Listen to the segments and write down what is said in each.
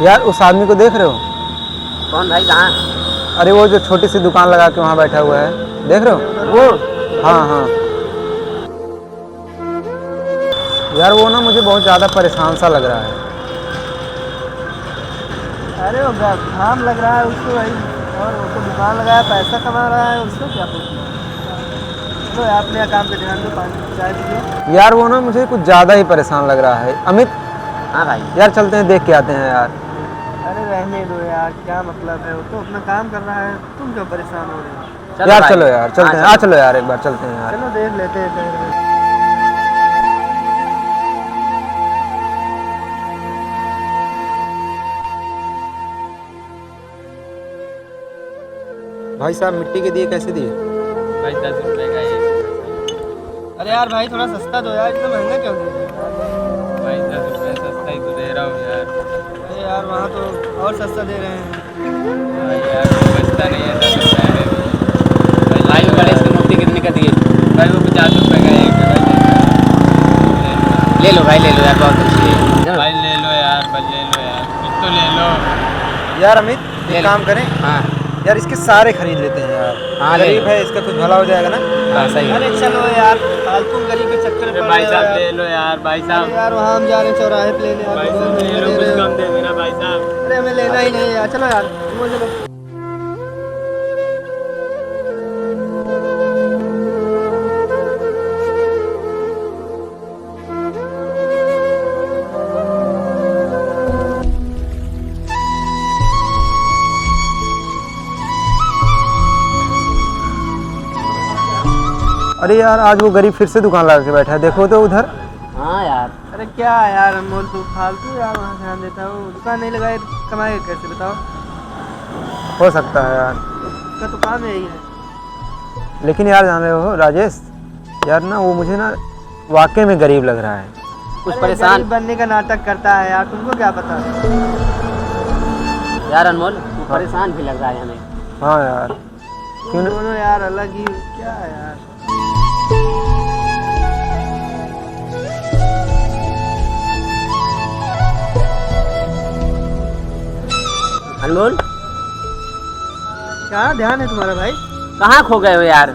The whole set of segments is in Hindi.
यार उस आदमी को देख रहे हो? कौन भाई, कहाँ? अरे वो जो छोटी सी दुकान लगा के वहाँ बैठा हुआ है, देख रहे हो? वो हाँ हाँ। यार वो ना मुझे बहुत ज़्यादा परेशान सा लग रहा है। अरे वो काम लग रहा है उसको भाई, और वो तो दुकान लगाया, पैसा कमा रहा है, उसको क्या पूछना। चलो अपने काम पे ध्यान दो, पानी चाय पीजिए। यार वो ना मुझे कुछ ज़्यादा ही परेशान लग रहा है। अमित, हाँ भाई। यार चलते हैं, देख के आते हैं यार। अरे रहने दो यार, क्या मतलब है, वो तो अपना काम कर रहा है, तुम क्यों परेशान हो रहे हो। यार भाई। चलो यार, चलते हैं। हाँ, चलो यार, एक बार चलते हैं यार। चलो देख लेते हैं कहीं ना। भाई साहब मिट्टी के दिए कैसे दिए? भाई 10 रुपए का एक। अरे यार भाई थोड़ा सस्ता दो यार, इतना महंगा क्यों दे रहे हो। भाई 10 रुपए सस्ता ही तो दे रहा हूँ यार। अरे यार वहाँ तो और सस्ता दे रहे हैं। भाई यार बचता नहीं है 10 रुपए में भी। भाई वो गणेश की मूर्ति कितने का दिए? भाई वो 50 रुपए का एक है भाई। ले लो भाई, ले लो यार, बहुत अच्छी है भाई। ले लो यार, बस ले लो यार, कुछ तो ले लो यार अमित एक काम करें, हाँ यार इसके सारे खरीद लेते हैं यार। हाँ, ले गरीब लो। है, इसका कुछ भला हो जाएगा ना। हाँ सही है। अरे चलो यार, फालतू गरीब के चक्कर में पड़ भाई रहे हो साहब यार। ले लो यार, भाई अरे साहब। यार वहाँ हम जा रहे हैं चौराहे पे लेने, आप भाई बहुत साहब ले महंगा लो, दे कुछ रहे हो। कम दे देना भाई साहब। अरे हमें लेना ही नहीं यार, चलो यार वो चलो। अरे यार आज वो गरीब फिर से दुकान लगा के बैठा है, देखो तो उधर। हाँ यार। अरे क्या यार अनमोल, तू फालतू यार वहाँ ध्यान देता हो, दुकान नहीं लगाए कमाएगा कैसे बताओ। हो सकता है यार, उसका तो काम यही है। लेकिन यार जान रहे हो राजेश, यार ना वो मुझे ना वाकई में गरीब लग रहा है। कुछ अरे परेशान गरीब बनने का नाटक करता है यार, तुमको क्या पता। यार अनमोल, तू परेशान भी लग रहा है हमें। हाँ यार, तुम क्यों ना। दोनों यार अलग ही, क्या है यार। अनमोल, क्या ध्यान है तुम्हारा भाई। कहाँ खो गए हो यार?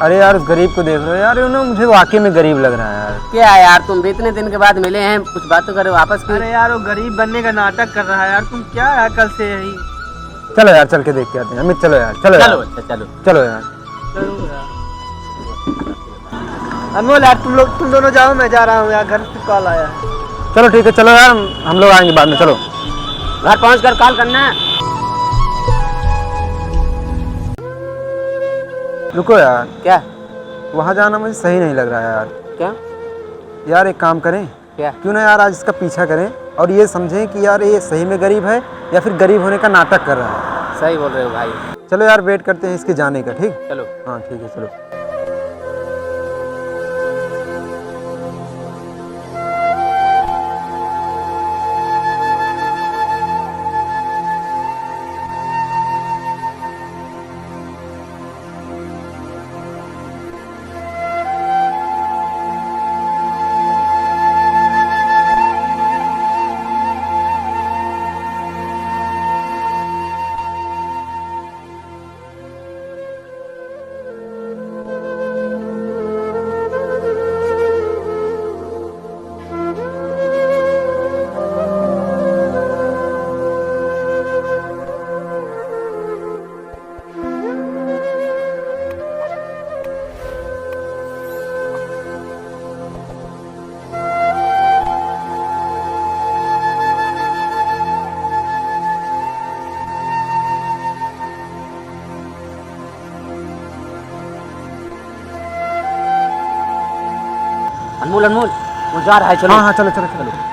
अरे यार उस गरीब को देख रहे हो यार, ये ना मुझे वाकई में गरीब लग रहा है यार। क्या यार, तुम भी इतने दिन के बाद मिले हैं, कुछ बात तो करो आपस की। अरे यार वो गरीब बनने का नाटक कर रहा है यार, तुम क्या यार कल से यही। चलो यार चल के देख के आते हैं। अमित चलो यार, चलो यार। चलो अच्छा, चलो चलो यार। चलो यार अनमोल यार, तुम दोनों जाओ, मैं जा रहा हूँ यार, घर से कॉल आया है। चलो ठीक है, चलो यार, हम लोग आएंगे बाद में। चलो घर पहुँच कर कॉल करना। रुको यार, क्या? वहाँ जाना मुझे सही नहीं लग रहा है यार। क्या? यार एक काम करें, क्या? क्यों ना यार आज इसका पीछा करें और ये समझें कि यार ये सही में गरीब है या फिर गरीब होने का नाटक कर रहा है। सही बोल रहे हो भाई। चलो यार वेट करते हैं इसके जाने का। ठीक, चलो। हाँ ठीक है, चलो। अनमोल, अनमोल वो जा रहा है, चलो। हाँ हाँ चलो चलो चलो।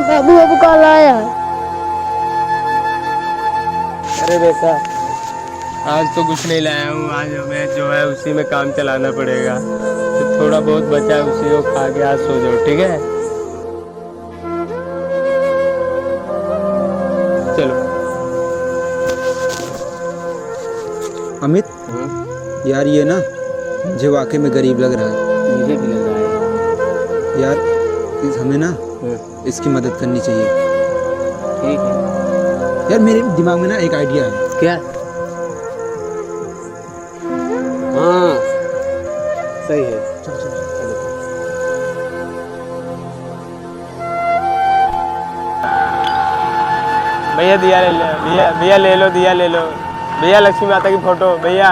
बाबू बाबू कॉल आया है। अरे बेटा, आज तो कुछ नहीं लाया हूँ। आज हमें जो है उसी में काम चलाना पड़ेगा। तो थोड़ा बहुत बचा है उसी को खा के आज सो जाओ, ठीक है? चलो। अमित यार ये ना मुझे वाकई में गरीब लग रहा है। मुझे भी लग रहा है यार हमें ना इसकी मदद करनी चाहिए। ठीक है यार मेरे दिमाग में ना एक आइडिया है। क्या? हाँ सही है। चलो। भैया दिया ले लो, भैया ले लो, दिया ले लो भैया। लक्ष्मी माता की फोटो भैया।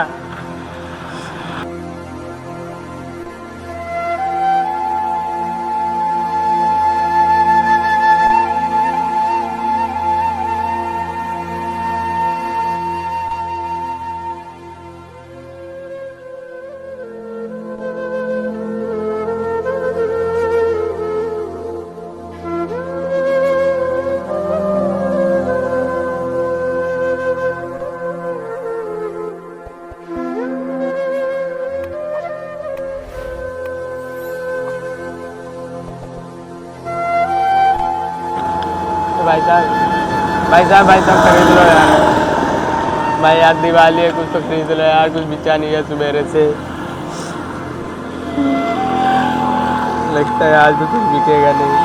भाई साहब खरीद लो यार। भाई यार दिवाली है, कुछ तो खरीद लो यार। कुछ बिचा नहीं है सुबेरे से। लगता है आज तो कुछ बिकेगा नहीं।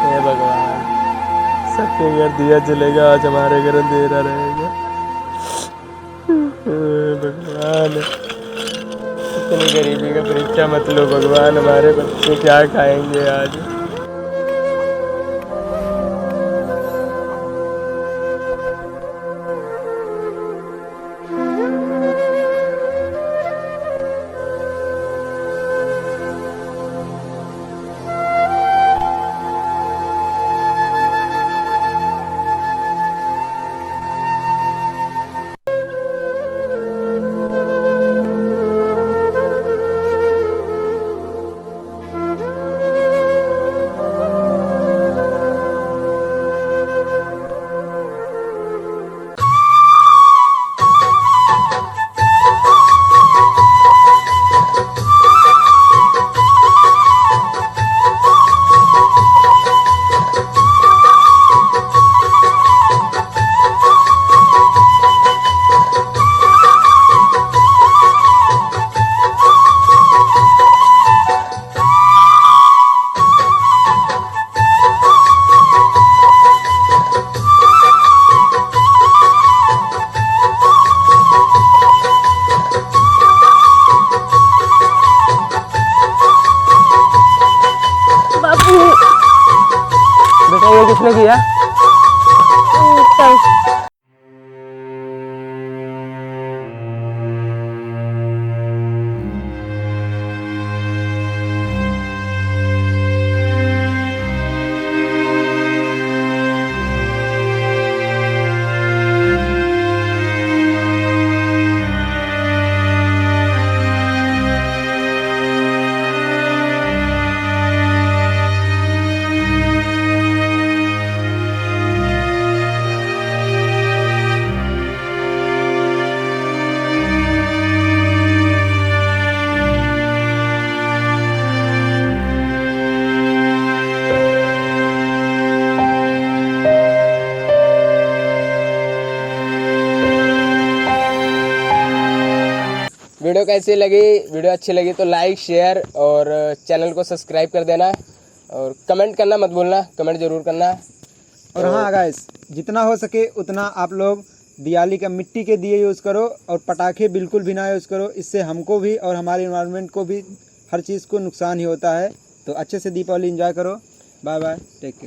हे भगवान, सबके घर दिया जलेगा, आज हमारे घर अंधेरा रहेगा। भगवान, इतनी गरीबी का परीक्षा मत लो भगवान। हमारे बच्चे क्या खाएंगे आज? बेटा ये किसने किया? वीडियो कैसी लगी? वीडियो अच्छी लगी तो लाइक शेयर और चैनल को सब्सक्राइब कर देना और कमेंट करना मत भूलना। कमेंट जरूर करना। और हाँ गाइस, जितना हो सके उतना आप लोग दिवाली का मिट्टी के दिए यूज़ करो और पटाखे बिल्कुल भी ना यूज़ करो। इससे हमको भी और हमारे इन्वायरमेंट को भी हर चीज़ को नुकसान ही होता है। तो अच्छे से दीपावली एंजॉय करो। Bye bye, take care.